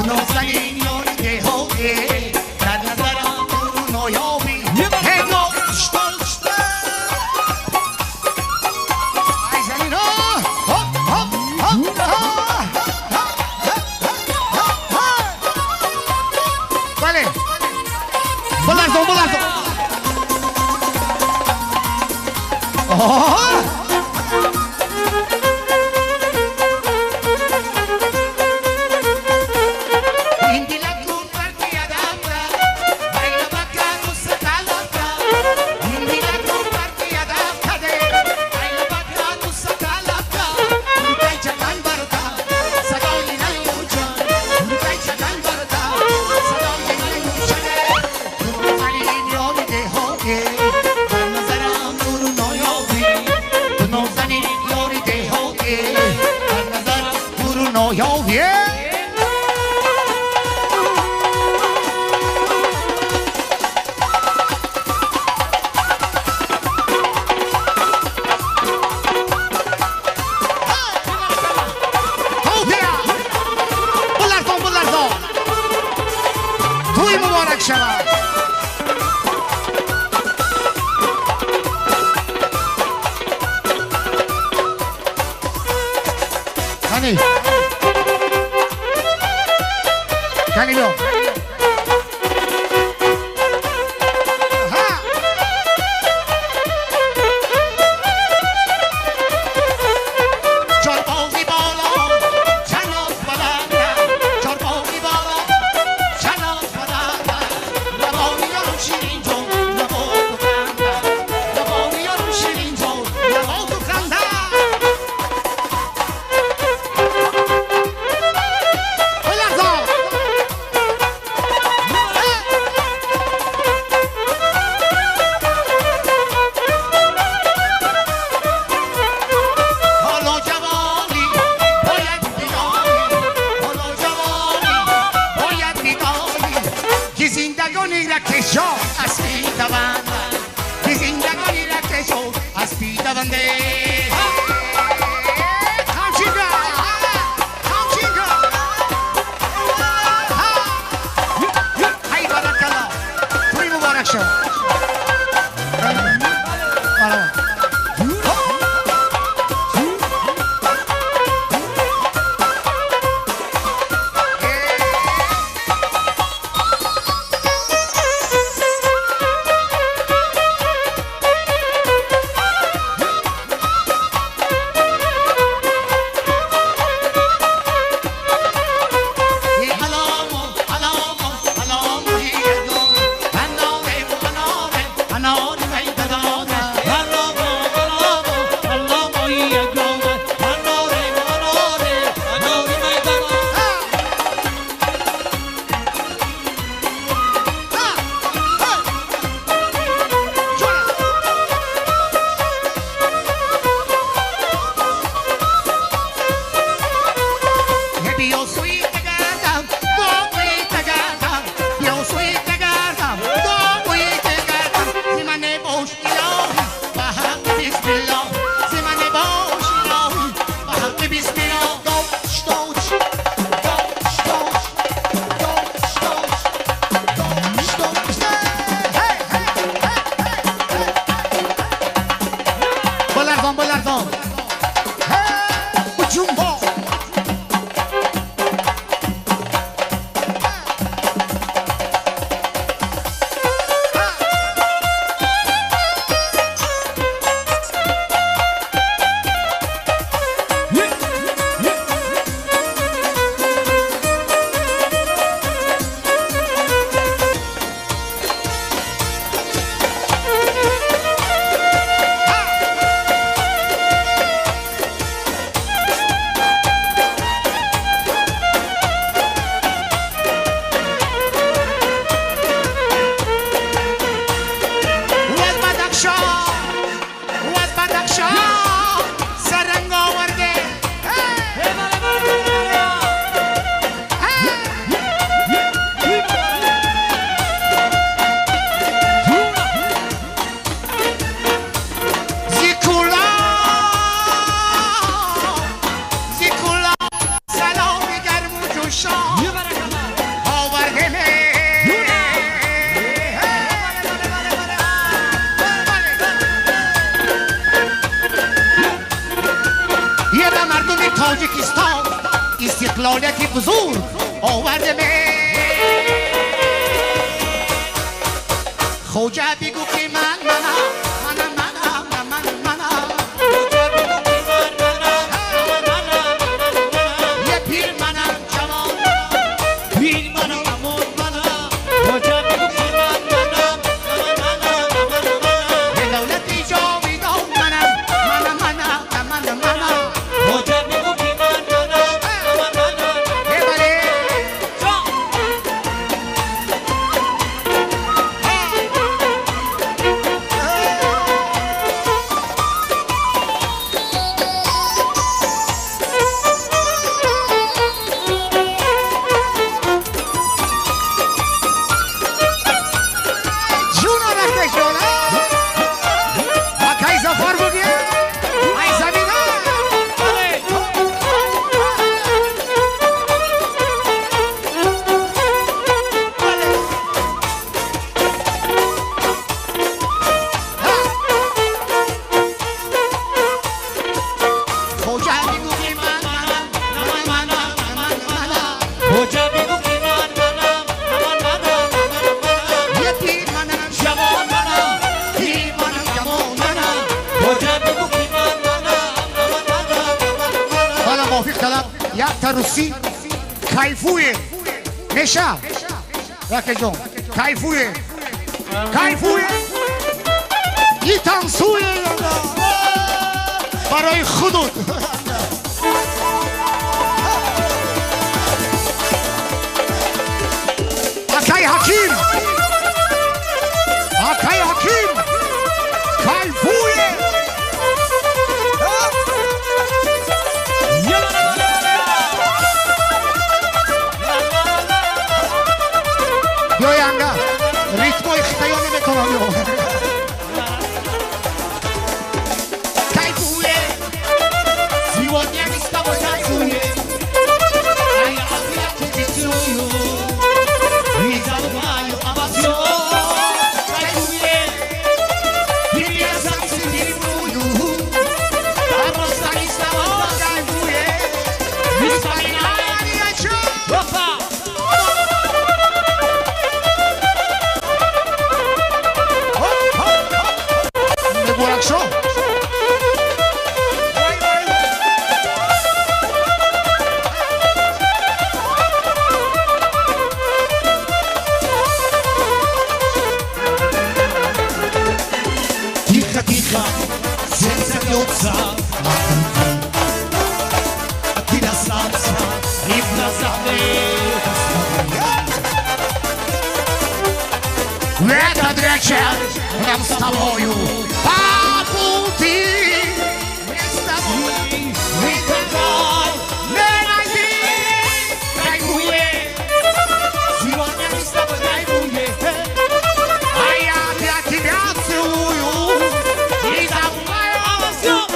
نازنین یاری دهاتی در نظرم برو نایابی هنگام ای زمین ها هپ هپ هپ بله بلرزون لولتي بزور آورده خوجه بگو که منم یه پیر منم جوان پیر منم امون منم خوجه بگو که منم یه دولتی جاویدان منم خوجه بگو که روسی کیفویه نشا راکه جون کیفویه یه تانسویه برای خودت آکای حکیم کیفویه Yoyanga, ritmo ichtayoni mekonam yo. Кайфує, сегодня мы с тобой танцуем, а я опять тебя целую, не забываю обо всем. Кайфує, ты меня совсем не буду, а просто не с тобой кайфує, не вспоминай ни о чем. Опа! Хорошо? Тихо, сердце бьется, ты достался и в глаза этот вечер нам с тобою по пути. Мы с тобой никогда не найти. Кайфуем, сегодня мы с тобой кайфуем, а я для тебя целую и забываю обо всем.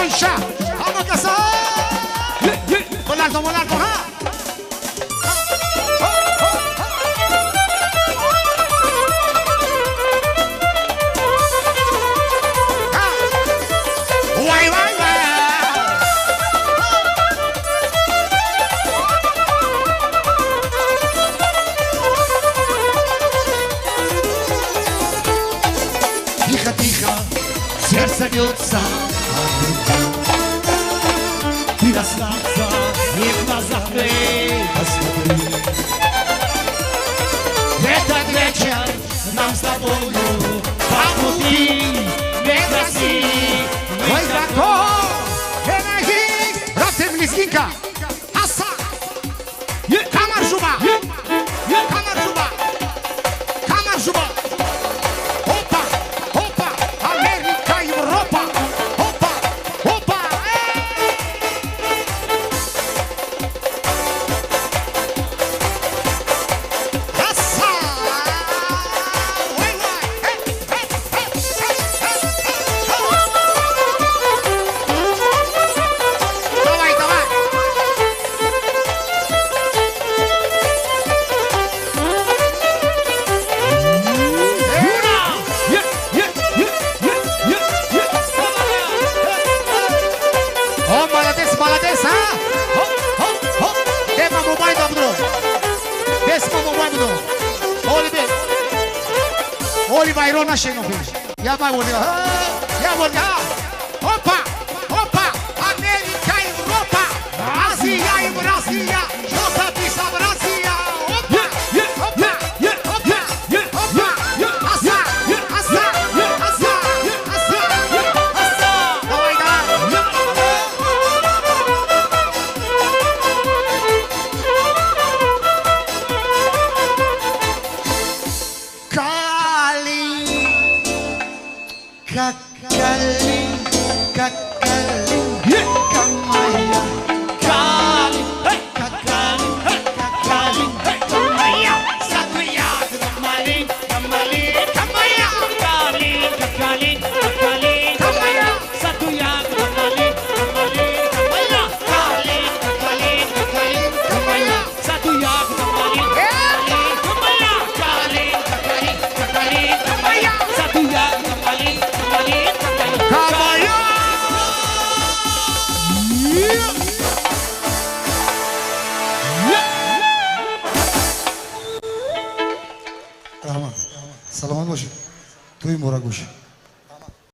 Ища! А ну-ка, Мональто, ха! Тихо, сердце бьется. Ты достался, и в глазах ты посмотри. Этот вечер нам с тобою по пути не красив. Ой, закон, энергии, растем лезгинка. Аса, камаржуба, камаржуба. Опа, Америка, Европа. Опа. Аса. baladesa, hop, hop, hop. Ema mobile babno. Desma mobile babno. Olive. Olive Irona Shenovic. Ya mai Olive. Ya Olive. Opa, opa. America, Europa. Asia, Brasia. Jota Pisa Brasia. Opa, opa, opa, opa. Asa, asa, asa, asa, asa. Давай, давай. Kakaling, kakaling, kamaya. Kaling, kakaling, kakaling, kamaya. Satu ya, kamaling, kamaling, kamaya. Kaling, kakaling, kakaling, kamaya. Satu ya, kamaling, kamaling, kamaya. Kaling, kakaling, kakaling, kamaya. Satu ya, kamaling, kamaling, kamaya. Kaling, kakaling, kakaling, kamaya. Satu ya, kamaling. Kamaya! Rahman, salamat başı. Tuyum Oraguş.